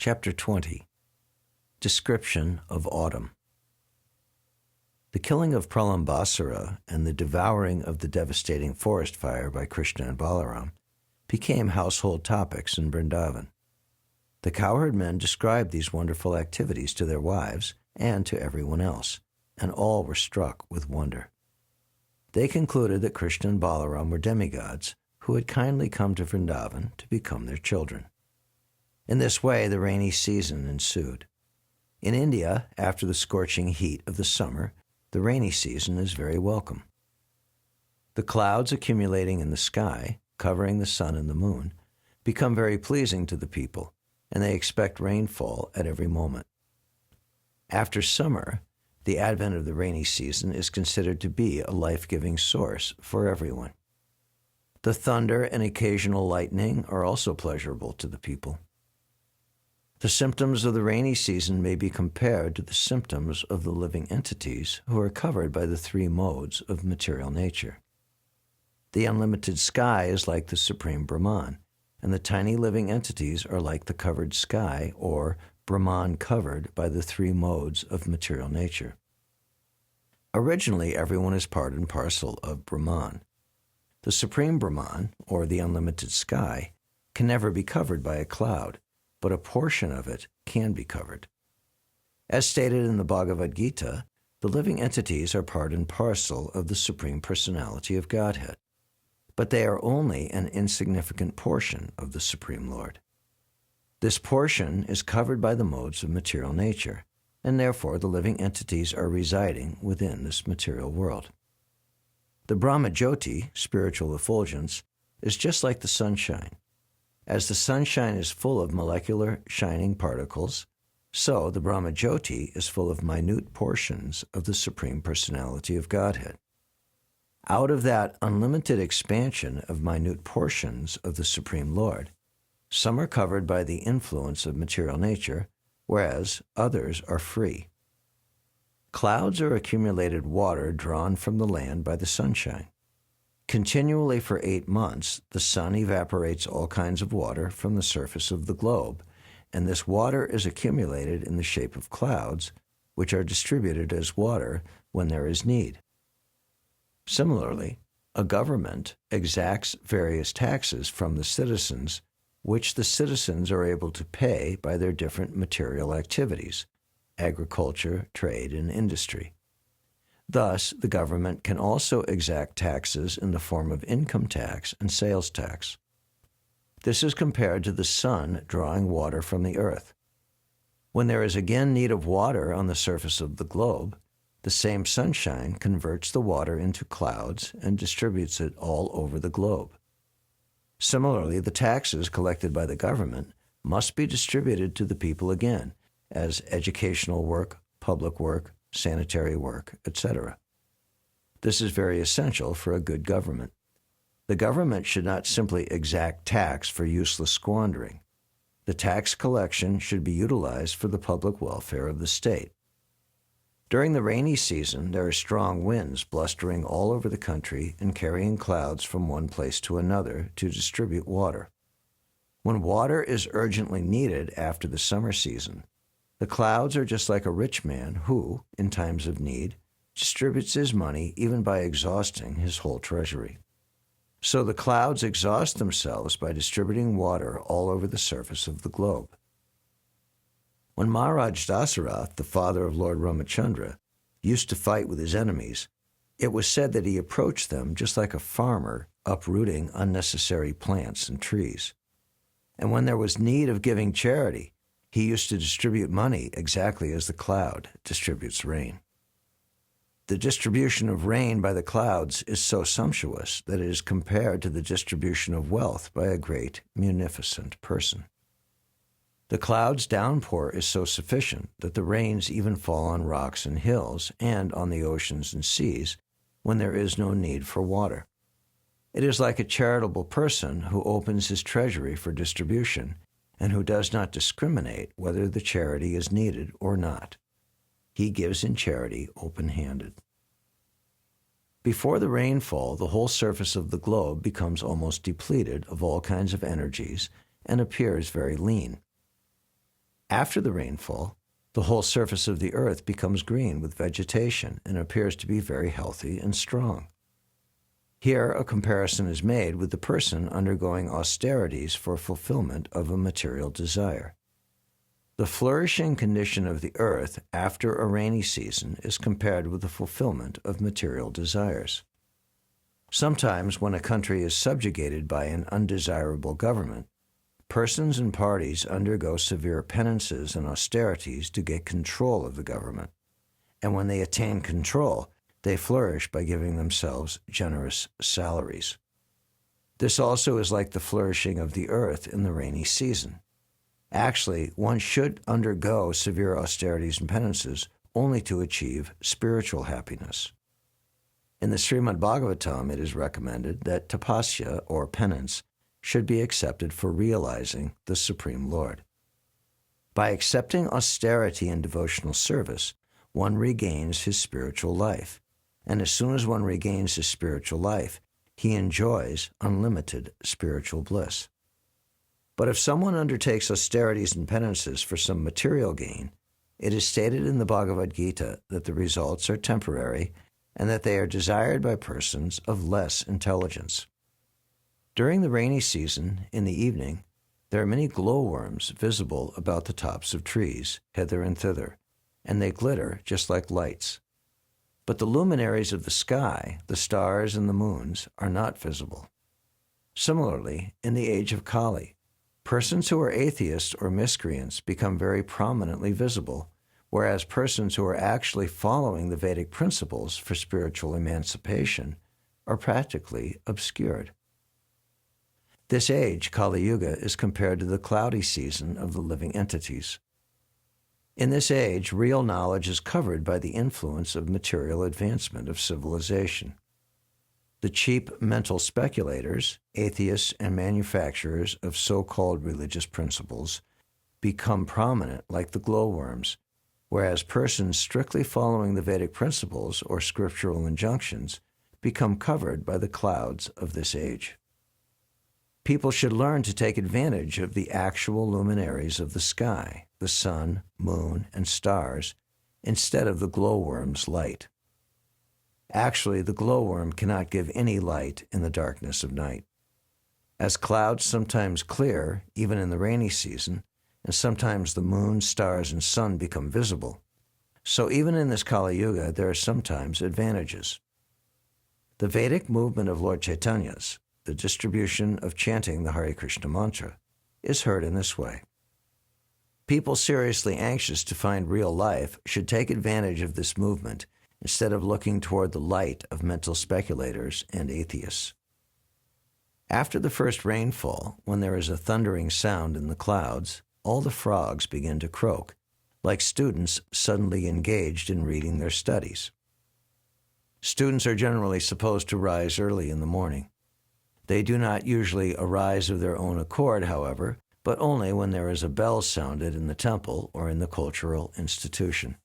Chapter 20. Description of Autumn. The killing of Pralambasura and the devouring of the devastating forest fire by Krishna and Balaram became household topics in Vrindavan. The cowherd men described these wonderful activities to their wives and to everyone else, and all were struck with wonder. They concluded that Krishna and Balaram were demigods who had kindly come to Vrindavan to become their children. In this way, the rainy season ensued. In India, after the scorching heat of the summer, the rainy season is very welcome. The clouds accumulating in the sky, covering the sun and the moon, become very pleasing to the people, and they expect rainfall at every moment. After summer, the advent of the rainy season is considered to be a life-giving source for everyone. The thunder and occasional lightning are also pleasurable to the people. The symptoms of the rainy season may be compared to the symptoms of the living entities who are covered by the three modes of material nature. The unlimited sky is like the Supreme Brahman, and the tiny living entities are like the covered sky, or Brahman covered by the three modes of material nature. Originally, everyone is part and parcel of Brahman. The Supreme Brahman, or the unlimited sky, can never be covered by a cloud, but a portion of it can be covered. As stated in the Bhagavad Gita, the living entities are part and parcel of the Supreme Personality of Godhead, but they are only an insignificant portion of the Supreme Lord. This portion is covered by the modes of material nature, and therefore the living entities are residing within this material world. The Brahma Jyoti, spiritual effulgence, is just like the sunshine. As the sunshine is full of molecular shining particles, so the Brahma Jyoti is full of minute portions of the Supreme Personality of Godhead. Out of that unlimited expansion of minute portions of the Supreme Lord, some are covered by the influence of material nature, whereas others are free. Clouds are accumulated water drawn from the land by the sunshine. Continually for 8 months, the sun evaporates all kinds of water from the surface of the globe, and this water is accumulated in the shape of clouds, which are distributed as water when there is need. Similarly, a government exacts various taxes from the citizens, which the citizens are able to pay by their different material activities, agriculture, trade, and industry. Thus, the government can also exact taxes in the form of income tax and sales tax. This is compared to the sun drawing water from the earth. When there is again need of water on the surface of the globe, the same sunshine converts the water into clouds and distributes it all over the globe. Similarly, the taxes collected by the government must be distributed to the people again as educational work, public work, sanitary work, etc. This is very essential for a good government. The government should not simply exact tax for useless squandering. The tax collection should be utilized for the public welfare of the state. During the rainy season, there are strong winds blustering all over the country and carrying clouds from one place to another to distribute water. When water is urgently needed after the summer season, the clouds are just like a rich man who, in times of need, distributes his money even by exhausting his whole treasury. So the clouds exhaust themselves by distributing water all over the surface of the globe. When Maharaj Dasarath, the father of Lord Ramachandra, used to fight with his enemies, it was said that he approached them just like a farmer uprooting unnecessary plants and trees. And when there was need of giving charity, he used to distribute money exactly as the cloud distributes rain. The distribution of rain by the clouds is so sumptuous that it is compared to the distribution of wealth by a great, munificent person. The clouds' downpour is so sufficient that the rains even fall on rocks and hills and on the oceans and seas when there is no need for water. It is like a charitable person who opens his treasury for distribution and who does not discriminate whether the charity is needed or not. He gives in charity open-handed. Before the rainfall, the whole surface of the globe becomes almost depleted of all kinds of energies and appears very lean. After the rainfall, the whole surface of the earth becomes green with vegetation and appears to be very healthy and strong. Here, a comparison is made with the person undergoing austerities for fulfillment of a material desire. The flourishing condition of the earth after a rainy season is compared with the fulfillment of material desires. Sometimes, when a country is subjugated by an undesirable government, persons and parties undergo severe penances and austerities to get control of the government, and when they attain control, they flourish by giving themselves generous salaries. This also is like the flourishing of the earth in the rainy season. Actually, one should undergo severe austerities and penances only to achieve spiritual happiness. In the Srimad Bhagavatam, it is recommended that tapasya, or penance, should be accepted for realizing the Supreme Lord. By accepting austerity and devotional service, one regains his spiritual life, and as soon as one regains his spiritual life, he enjoys unlimited spiritual bliss. But if someone undertakes austerities and penances for some material gain, it is stated in the Bhagavad Gita that the results are temporary and that they are desired by persons of less intelligence. During the rainy season, in the evening, there are many glowworms visible about the tops of trees, hither and thither, and they glitter just like lights. But the luminaries of the sky, the stars and the moons, are not visible. Similarly, in the age of Kali, persons who are atheists or miscreants become very prominently visible, whereas persons who are actually following the Vedic principles for spiritual emancipation are practically obscured. This age, Kali Yuga, is compared to the cloudy season of the living entities. In this age, real knowledge is covered by the influence of material advancement of civilization. The cheap mental speculators, atheists, and manufacturers of so-called religious principles become prominent like the glowworms, whereas persons strictly following the Vedic principles or scriptural injunctions become covered by the clouds of this age. People should learn to take advantage of the actual luminaries of the sky, the sun, moon, and stars, instead of the glowworm's light. Actually, the glowworm cannot give any light in the darkness of night. As clouds sometimes clear, even in the rainy season, and sometimes the moon, stars, and sun become visible, so even in this Kali Yuga there are sometimes advantages. The Vedic movement of Lord Chaitanya's, the distribution of chanting the Hare Krishna mantra, is heard in this way. People seriously anxious to find real life should take advantage of this movement instead of looking toward the light of mental speculators and atheists. After the first rainfall, when there is a thundering sound in the clouds, all the frogs begin to croak, like students suddenly engaged in reading their studies. Students are generally supposed to rise early in the morning. They do not usually arise of their own accord, however, but only when there is a bell sounded in the temple or in the cultural institution.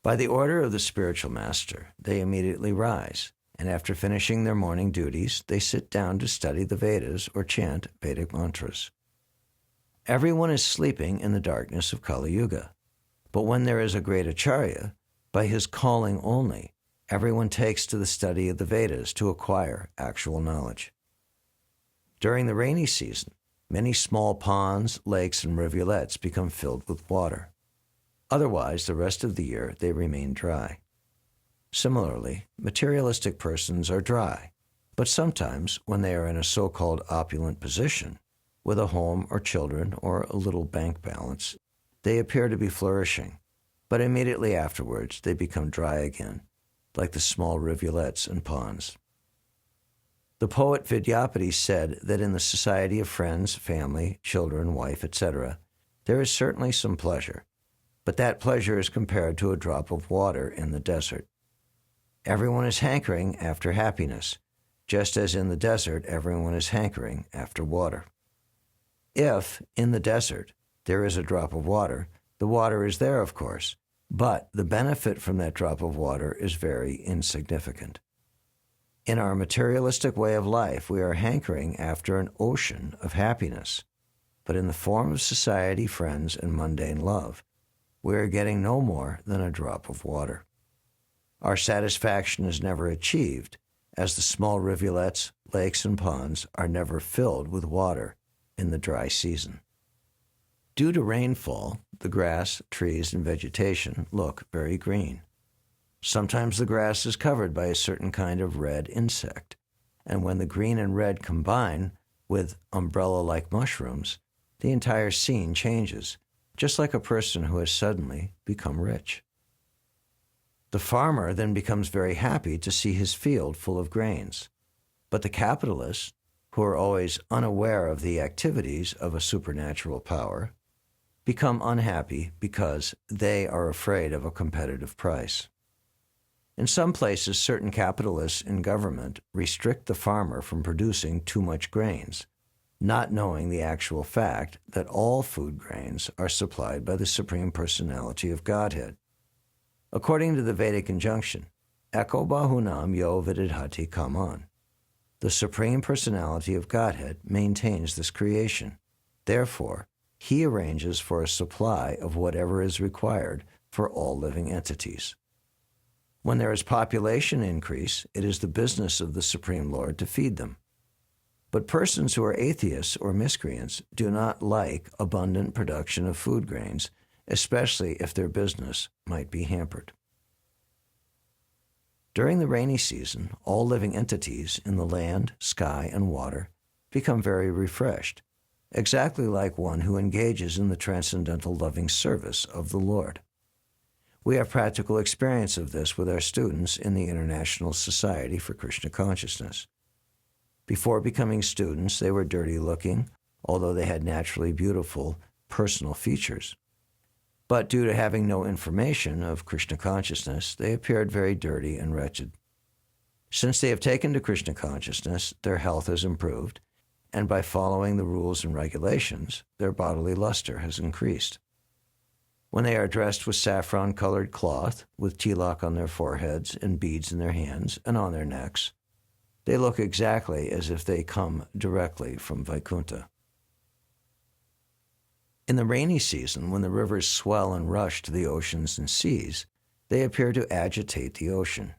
By the order of the spiritual master, they immediately rise, and after finishing their morning duties, they sit down to study the Vedas or chant Vedic mantras. Everyone is sleeping in the darkness of Kali Yuga, but when there is a great acharya, by his calling only, everyone takes to the study of the Vedas to acquire actual knowledge. During the rainy season, many small ponds, lakes, and rivulets become filled with water. Otherwise, the rest of the year they remain dry. Similarly, materialistic persons are dry, but sometimes, when they are in a so-called opulent position, with a home or children or a little bank balance, they appear to be flourishing, but immediately afterwards they become dry again, like the small rivulets and ponds. The poet Vidyapati said that in the society of friends, family, children, wife, etc., there is certainly some pleasure, but that pleasure is compared to a drop of water in the desert. Everyone is hankering after happiness, just as in the desert everyone is hankering after water. If, in the desert, there is a drop of water, the water is there, of course, but the benefit from that drop of water is very insignificant. In our materialistic way of life, we are hankering after an ocean of happiness. but in the form of society, friends, and mundane love, we are getting no more than a drop of water. Our satisfaction is never achieved, as the small rivulets, lakes, and ponds are never filled with water in the dry season. Due to rainfall, the grass, trees, and vegetation look very green. Sometimes the grass is covered by a certain kind of red insect, and when the green and red combine with umbrella-like mushrooms, the entire scene changes, just like a person who has suddenly become rich. The farmer then becomes very happy to see his field full of grains, but the capitalists, who are always unaware of the activities of a supernatural power, become unhappy because they are afraid of a competitive price. In some places, certain capitalists in government restrict the farmer from producing too much grains, not knowing the actual fact that all food grains are supplied by the Supreme Personality of Godhead. According to the Vedic injunction, Eko Bahunam Yo Vididhati Kaman, the Supreme Personality of Godhead maintains this creation. Therefore, he arranges for a supply of whatever is required for all living entities. When there is population increase, it is the business of the Supreme Lord to feed them. But persons who are atheists or miscreants do not like abundant production of food grains, especially if their business might be hampered. During the rainy season, all living entities in the land, sky, and water become very refreshed, exactly like one who engages in the transcendental loving service of the Lord. We have practical experience of this with our students in the International Society for Krishna Consciousness. Before becoming students, they were dirty-looking, although they had naturally beautiful personal features. But due to having no information of Krishna consciousness, they appeared very dirty and wretched. Since they have taken to Krishna consciousness, their health has improved, and by following the rules and regulations, their bodily luster has increased. When they are dressed with saffron-colored cloth, with tilak on their foreheads and beads in their hands and on their necks, they look exactly as if they come directly from Vaikuntha. In the rainy season, when the rivers swell and rush to the oceans and seas, they appear to agitate the ocean.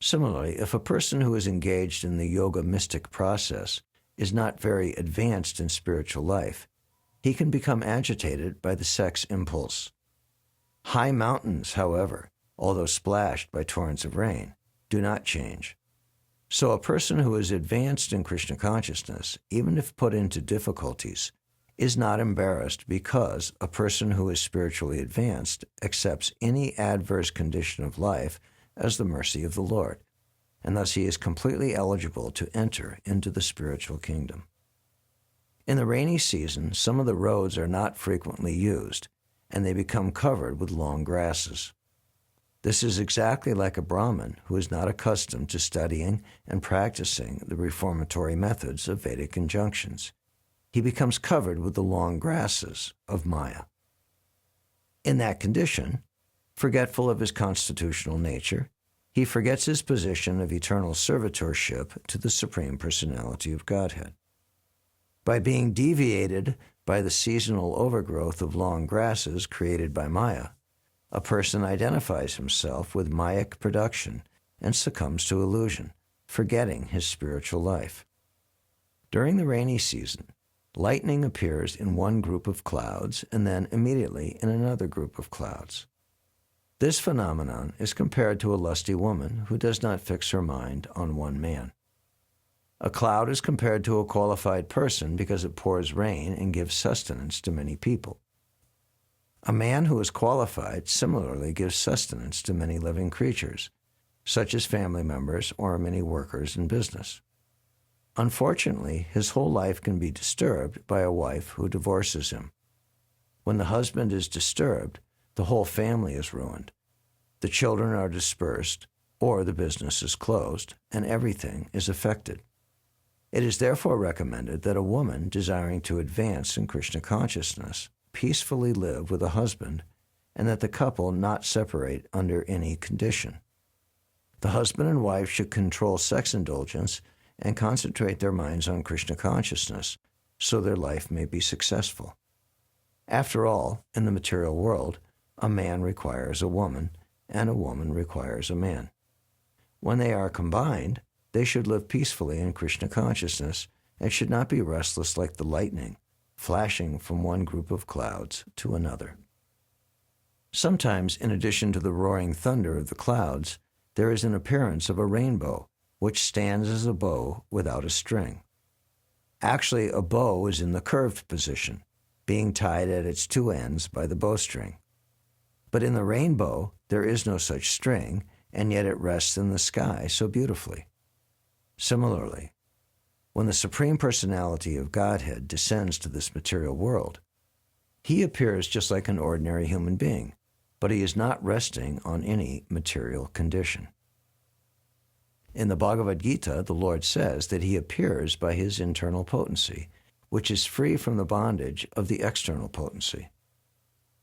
Similarly, if a person who is engaged in the yoga mystic process is not very advanced in spiritual life, he can become agitated by the sex impulse. High mountains, however, although splashed by torrents of rain, do not change. So a person who is advanced in Krishna consciousness, even if put into difficulties, is not embarrassed because a person who is spiritually advanced accepts any adverse condition of life as the mercy of the Lord, and thus he is completely eligible to enter into the spiritual kingdom. In the rainy season, some of the roads are not frequently used, and they become covered with long grasses. This is exactly like a Brahmin who is not accustomed to studying and practicing the reformatory methods of Vedic injunctions. He becomes covered with the long grasses of Maya. In that condition, forgetful of his constitutional nature, he forgets his position of eternal servitorship to the Supreme Personality of Godhead. By being deviated by the seasonal overgrowth of long grasses created by Maya, a person identifies himself with Mayic production and succumbs to illusion, forgetting his spiritual life. During the rainy season, lightning appears in one group of clouds and then immediately in another group of clouds. This phenomenon is compared to a lusty woman who does not fix her mind on one man. A cloud is compared to a qualified person because it pours rain and gives sustenance to many people. A man who is qualified similarly gives sustenance to many living creatures, such as family members or many workers in business. Unfortunately, his whole life can be disturbed by a wife who divorces him. When the husband is disturbed, the whole family is ruined. The children are dispersed, or the business is closed, and everything is affected. It is therefore recommended that a woman desiring to advance in Krishna consciousness peacefully live with a husband, and that the couple not separate under any condition. The husband and wife should control sex indulgence and concentrate their minds on Krishna consciousness, so their life may be successful. After all, in the material world, a man requires a woman, and a woman requires a man. When they are combined, they should live peacefully in Krishna consciousness and should not be restless like the lightning, flashing from one group of clouds to another. Sometimes, in addition to the roaring thunder of the clouds, there is an appearance of a rainbow, which stands as a bow without a string. Actually, a bow is in the curved position, being tied at its two ends by the bowstring. But in the rainbow, there is no such string, and yet it rests in the sky so beautifully. Similarly, when the Supreme Personality of Godhead descends to this material world, he appears just like an ordinary human being, but he is not resting on any material condition. In the Bhagavad Gita, the Lord says that he appears by his internal potency, which is free from the bondage of the external potency.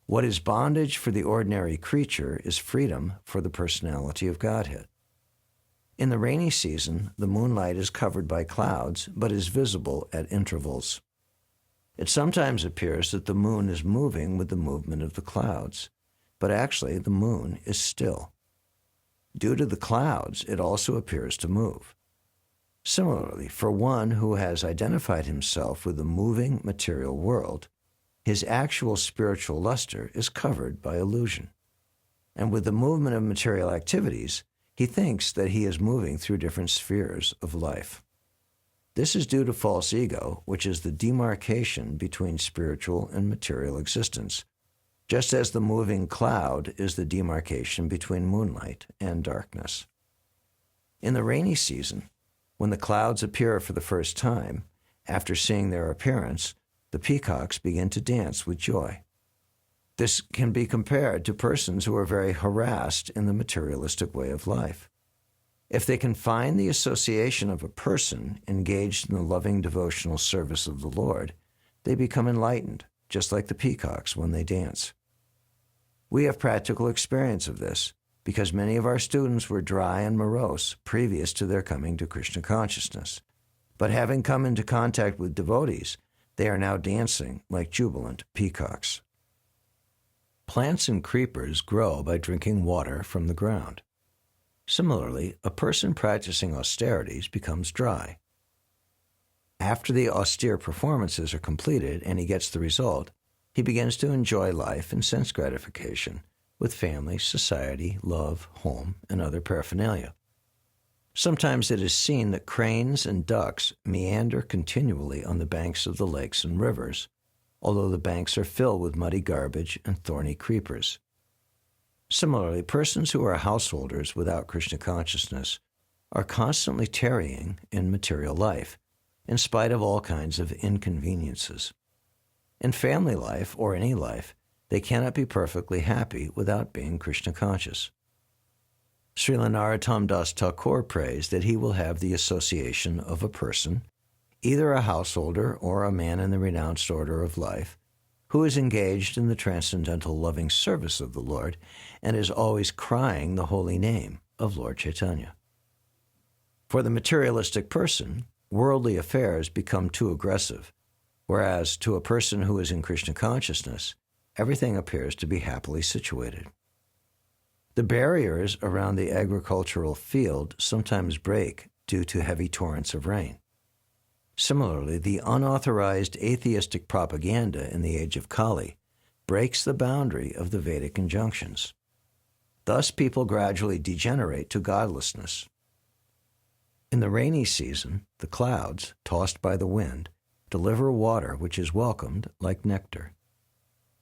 What is bondage for the ordinary creature is freedom for the personality of Godhead. In the rainy season, the moonlight is covered by clouds, but is visible at intervals. It sometimes appears that the moon is moving with the movement of the clouds, but actually the moon is still. Due to the clouds, it also appears to move. Similarly, for one who has identified himself with the moving material world, his actual spiritual luster is covered by illusion. And with the movement of material activities, he thinks that he is moving through different spheres of life. This is due to false ego, which is the demarcation between spiritual and material existence, just as the moving cloud is the demarcation between moonlight and darkness. In the rainy season, when the clouds appear for the first time, after seeing their appearance, the peacocks begin to dance with joy. This can be compared to persons who are very harassed in the materialistic way of life. If they can find the association of a person engaged in the loving devotional service of the Lord, they become enlightened, just like the peacocks when they dance. We have practical experience of this, because many of our students were dry and morose previous to their coming to Krishna consciousness. But having come into contact with devotees, they are now dancing like jubilant peacocks. Plants and creepers grow by drinking water from the ground. Similarly, a person practicing austerities becomes dry. After the austere performances are completed and he gets the result, he begins to enjoy life and sense gratification with family, society, love, home, and other paraphernalia. Sometimes it is seen that cranes and ducks meander continually on the banks of the lakes and rivers, although the banks are filled with muddy garbage and thorny creepers. Similarly, persons who are householders without Krishna consciousness are constantly tarrying in material life, in spite of all kinds of inconveniences. In family life, or any life, they cannot be perfectly happy without being Krishna conscious. Srila Narottam Das Thakur prays that he will have the association of a person, either a householder or a man in the renounced order of life, who is engaged in the transcendental loving service of the Lord and is always crying the holy name of Lord Chaitanya. For the materialistic person, worldly affairs become too aggressive, whereas to a person who is in Krishna consciousness, everything appears to be happily situated. The barriers around the agricultural field sometimes break due to heavy torrents of rain. Similarly, the unauthorized atheistic propaganda in the age of Kali breaks the boundary of the Vedic injunctions. Thus, people gradually degenerate to godlessness. In the rainy season, the clouds, tossed by the wind, deliver water which is welcomed like nectar.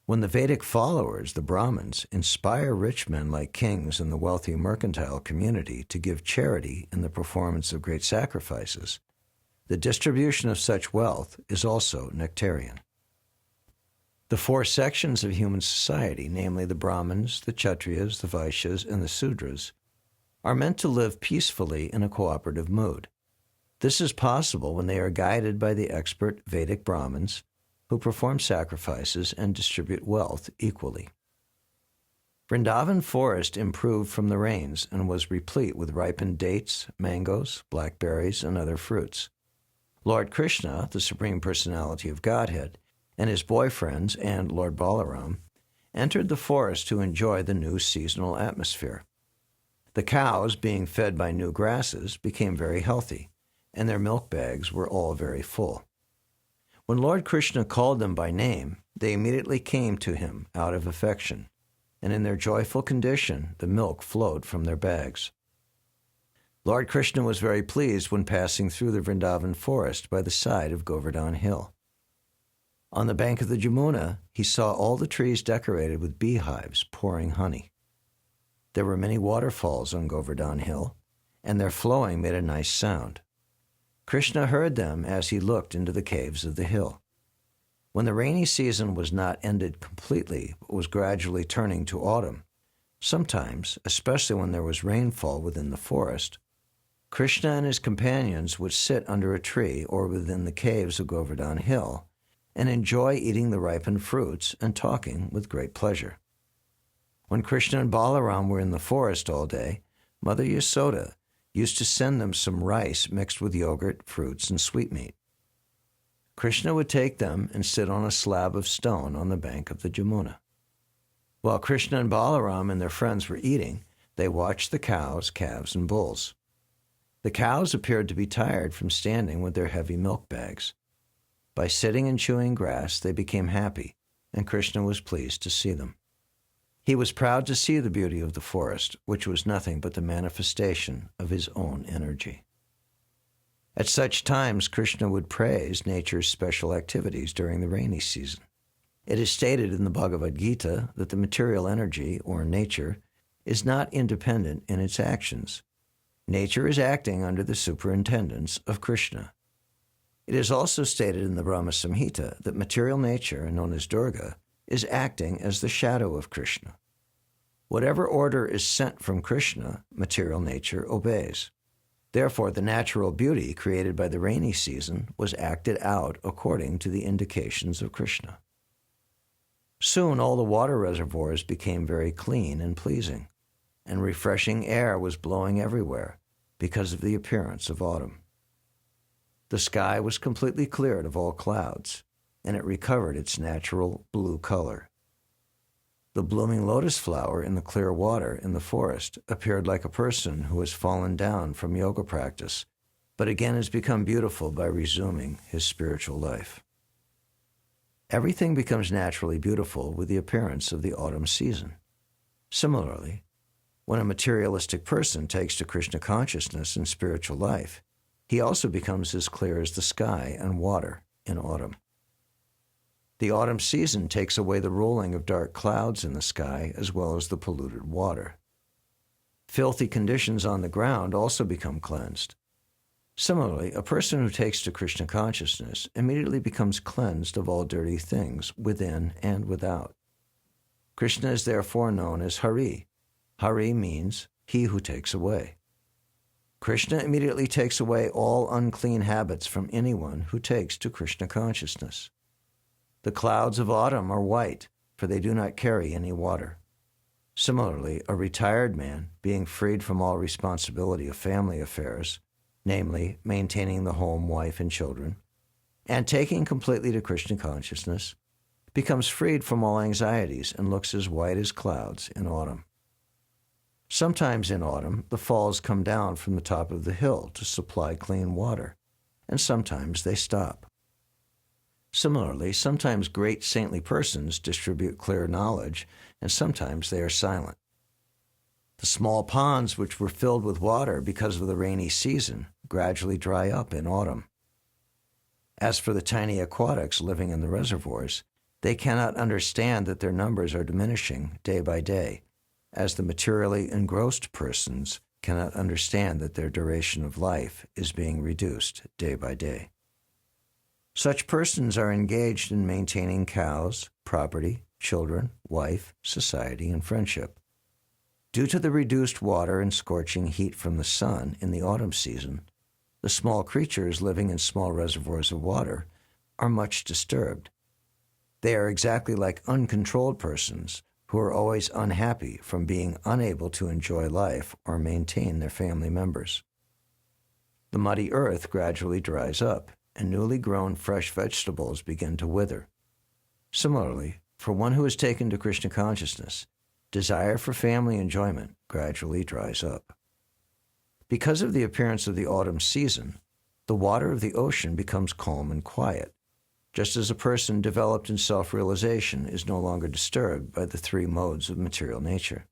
When the Vedic followers, the Brahmins, inspire rich men like kings and the wealthy mercantile community to give charity in the performance of great sacrifices, the distribution of such wealth is also nectarian. The four sections of human society, namely the Brahmins, the Kshatriyas, the Vaishyas, and the Sudras, are meant to live peacefully in a cooperative mood. This is possible when they are guided by the expert Vedic Brahmins, who perform sacrifices and distribute wealth equally. Vrindavan forest improved from the rains and was replete with ripened dates, mangoes, blackberries, and other fruits. Lord Krishna, the Supreme Personality of Godhead, and his boyfriends and Lord Balaram entered the forest to enjoy the new seasonal atmosphere. The cows, being fed by new grasses, became very healthy, and their milk bags were all very full. When Lord Krishna called them by name, they immediately came to him out of affection, and in their joyful condition the milk flowed from their bags. Lord Krishna was very pleased when passing through the Vrindavan forest by the side of Govardhan Hill. On the bank of the Jamuna, he saw all the trees decorated with beehives pouring honey. There were many waterfalls on Govardhan Hill, and their flowing made a nice sound. Krishna heard them as he looked into the caves of the hill. When the rainy season was not ended completely, but was gradually turning to autumn, sometimes, especially when there was rainfall within the forest, Krishna and his companions would sit under a tree or within the caves of Govardhan Hill and enjoy eating the ripened fruits and talking with great pleasure. When Krishna and Balaram were in the forest all day, Mother Yasoda used to send them some rice mixed with yogurt, fruits, and sweetmeat. Krishna would take them and sit on a slab of stone on the bank of the Jamuna. While Krishna and Balaram and their friends were eating, they watched the cows, calves, and bulls. The cows appeared to be tired from standing with their heavy milk bags. By sitting and chewing grass, they became happy, and Krishna was pleased to see them. He was proud to see the beauty of the forest, which was nothing but the manifestation of his own energy. At such times, Krishna would praise nature's special activities during the rainy season. It is stated in the Bhagavad Gita that the material energy, or nature, is not independent in its actions. Nature is acting under the superintendence of Krishna. It is also stated in the Brahma Samhita that material nature, known as Durga, is acting as the shadow of Krishna. Whatever order is sent from Krishna, material nature obeys. Therefore, the natural beauty created by the rainy season was acted out according to the indications of Krishna. Soon all the water reservoirs became very clean and pleasing, and refreshing air was blowing everywhere because of the appearance of autumn. The sky was completely cleared of all clouds, and it recovered its natural blue color. The blooming lotus flower in the clear water in the forest appeared like a person who has fallen down from yoga practice, but again has become beautiful by resuming his spiritual life. Everything becomes naturally beautiful with the appearance of the autumn season. Similarly, when a materialistic person takes to Krishna consciousness and spiritual life, he also becomes as clear as the sky and water in autumn. The autumn season takes away the rolling of dark clouds in the sky as well as the polluted water. Filthy conditions on the ground also become cleansed. Similarly, a person who takes to Krishna consciousness immediately becomes cleansed of all dirty things within and without. Krishna is therefore known as Hari. Hari means he who takes away. Krishna immediately takes away all unclean habits from anyone who takes to Krishna consciousness. The clouds of autumn are white, for they do not carry any water. Similarly, a retired man, being freed from all responsibility of family affairs, namely maintaining the home, wife, and children, and taking completely to Krishna consciousness, becomes freed from all anxieties and looks as white as clouds in autumn. Sometimes in autumn, the falls come down from the top of the hill to supply clean water, and sometimes they stop. Similarly, sometimes great saintly persons distribute clear knowledge, and sometimes they are silent. The small ponds which were filled with water because of the rainy season gradually dry up in autumn. As for the tiny aquatics living in the reservoirs, they cannot understand that their numbers are diminishing day by day, as the materially engrossed persons cannot understand that their duration of life is being reduced day by day. Such persons are engaged in maintaining cows, property, children, wife, society, and friendship. Due to the reduced water and scorching heat from the sun in the autumn season, the small creatures living in small reservoirs of water are much disturbed. They are exactly like uncontrolled persons who are always unhappy from being unable to enjoy life or maintain their family members. The muddy earth gradually dries up, and newly grown fresh vegetables begin to wither. Similarly, for one who has taken to Krishna consciousness, desire for family enjoyment gradually dries up. Because of the appearance of the autumn season, the water of the ocean becomes calm and quiet, just as a person developed in self-realization is no longer disturbed by the three modes of material nature.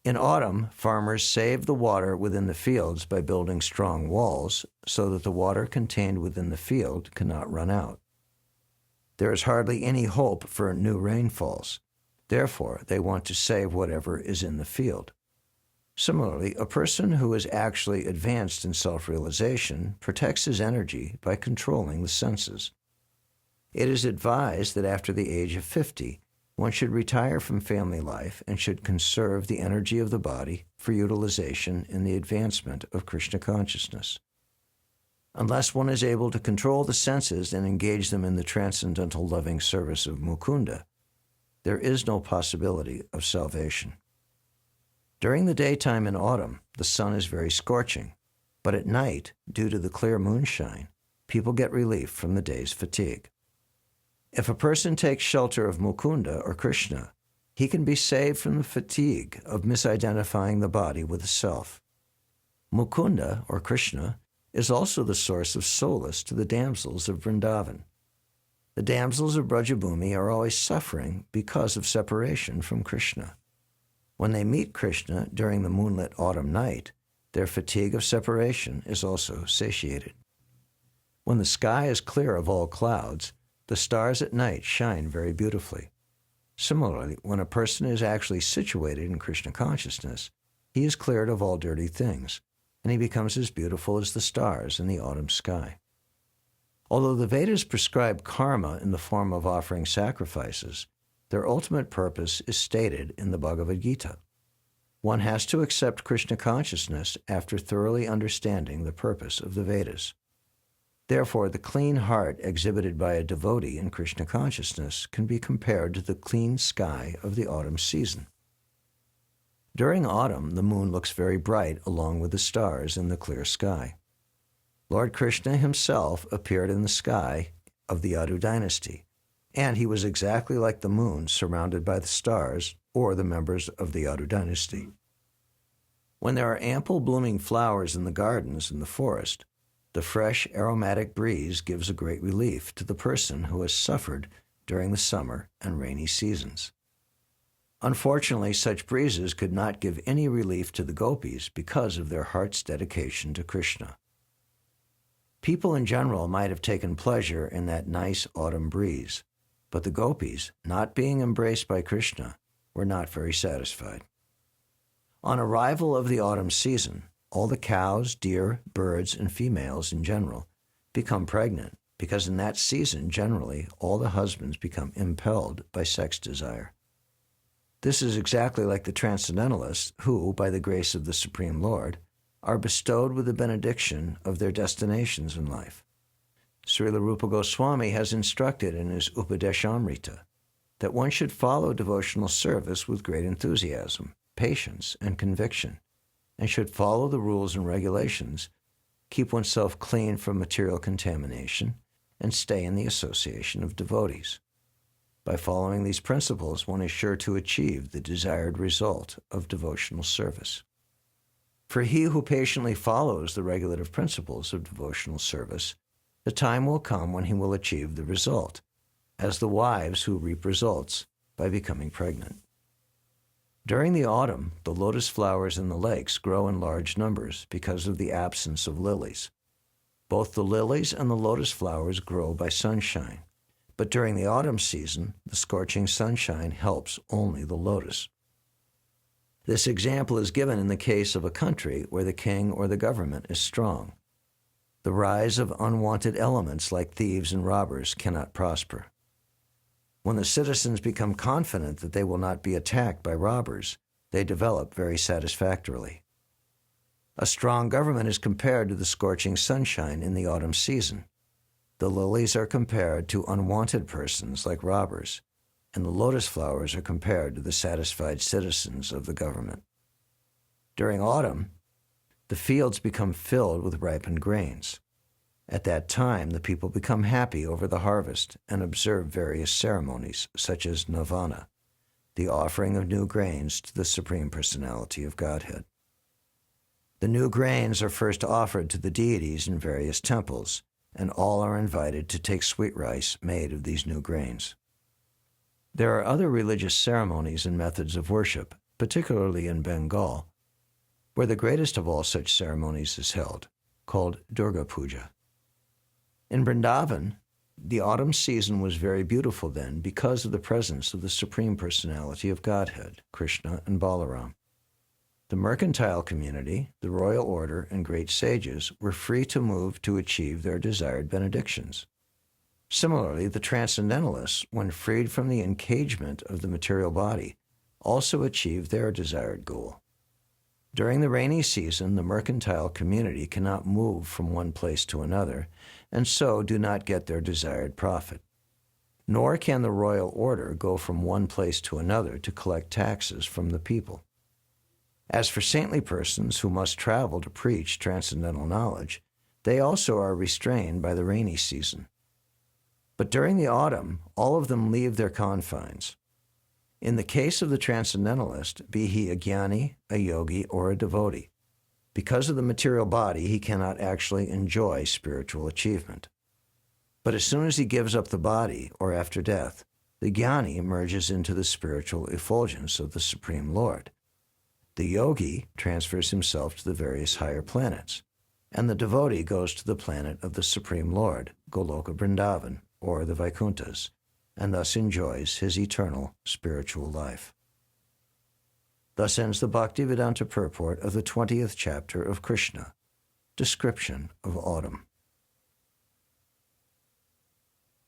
In autumn, farmers save the water within the fields by building strong walls so that the water contained within the field cannot run out. There is hardly any hope for new rainfalls. Therefore, they want to save whatever is in the field. Similarly, a person who is actually advanced in self-realization protects his energy by controlling the senses. It is advised that after the age of 50, one should retire from family life and should conserve the energy of the body for utilization in the advancement of Krishna consciousness. Unless one is able to control the senses and engage them in the transcendental loving service of Mukunda, there is no possibility of salvation. During the daytime in autumn, the sun is very scorching, but at night, due to the clear moonshine, people get relief from the day's fatigue. If a person takes shelter of Mukunda or Krishna, he can be saved from the fatigue of misidentifying the body with the self. Mukunda, or Krishna, is also the source of solace to the damsels of Vrindavan. The damsels of Brajabhumi are always suffering because of separation from Krishna. When they meet Krishna during the moonlit autumn night, their fatigue of separation is also satiated. When the sky is clear of all clouds, the stars at night shine very beautifully. Similarly, when a person is actually situated in Krishna consciousness, he is cleared of all dirty things, and he becomes as beautiful as the stars in the autumn sky. Although the Vedas prescribe karma in the form of offering sacrifices, their ultimate purpose is stated in the Bhagavad Gita. One has to accept Krishna consciousness after thoroughly understanding the purpose of the Vedas. Therefore, the clean heart exhibited by a devotee in Krishna consciousness can be compared to the clean sky of the autumn season. During autumn, the moon looks very bright along with the stars in the clear sky. Lord Krishna himself appeared in the sky of the Yadu dynasty, and he was exactly like the moon surrounded by the stars or the members of the Yadu dynasty. When there are ample blooming flowers in the gardens in the forest, the fresh aromatic breeze gives a great relief to the person who has suffered during the summer and rainy seasons. Unfortunately, such breezes could not give any relief to the gopis because of their heart's dedication to Krishna. People in general might have taken pleasure in that nice autumn breeze, but the gopis, not being embraced by Krishna, were not very satisfied. On arrival of the autumn season, all the cows, deer, birds, and females in general become pregnant because in that season, generally, all the husbands become impelled by sex desire. This is exactly like the transcendentalists who, by the grace of the Supreme Lord, are bestowed with the benediction of their destinations in life. Srila Rupa Goswami has instructed in his Upadeshamrita that one should follow devotional service with great enthusiasm, patience, and conviction, and should follow the rules and regulations, keep oneself clean from material contamination, and stay in the association of devotees. By following these principles, one is sure to achieve the desired result of devotional service. For he who patiently follows the regulative principles of devotional service, the time will come when he will achieve the result, as the wives who reap results by becoming pregnant. During the autumn, the lotus flowers in the lakes grow in large numbers because of the absence of lilies. Both the lilies and the lotus flowers grow by sunshine, but during the autumn season, the scorching sunshine helps only the lotus. This example is given in the case of a country where the king or the government is strong. The rise of unwanted elements like thieves and robbers cannot prosper. When the citizens become confident that they will not be attacked by robbers, they develop very satisfactorily. A strong government is compared to the scorching sunshine in the autumn season. The lilies are compared to unwanted persons like robbers, and the lotus flowers are compared to the satisfied citizens of the government. During autumn, the fields become filled with ripened grains. At that time, the people become happy over the harvest and observe various ceremonies, such as Navana, the offering of new grains to the Supreme Personality of Godhead. The new grains are first offered to the deities in various temples, and all are invited to take sweet rice made of these new grains. There are other religious ceremonies and methods of worship, particularly in Bengal, where the greatest of all such ceremonies is held, called Durga Puja. In Vrindavan, the autumn season was very beautiful then because of the presence of the Supreme Personality of Godhead, Krishna and Balaram. The mercantile community, the royal order, and great sages were free to move to achieve their desired benedictions. Similarly, the transcendentalists, when freed from the encagement of the material body, also achieved their desired goal. During the rainy season, the mercantile community cannot move from one place to another, and so do not get their desired profit. Nor can the royal order go from one place to another to collect taxes from the people. As for saintly persons who must travel to preach transcendental knowledge, they also are restrained by the rainy season. But during the autumn, all of them leave their confines. In the case of the transcendentalist, be he a jnani, a yogi, or a devotee, because of the material body, he cannot actually enjoy spiritual achievement. But as soon as he gives up the body, or after death, the jnani emerges into the spiritual effulgence of the Supreme Lord. The yogi transfers himself to the various higher planets, and the devotee goes to the planet of the Supreme Lord, Goloka Vrindavan, or the Vaikunthas, and thus enjoys his eternal spiritual life. Thus ends the Bhaktivedanta purport of the 20th chapter of Krishna, Description of Autumn.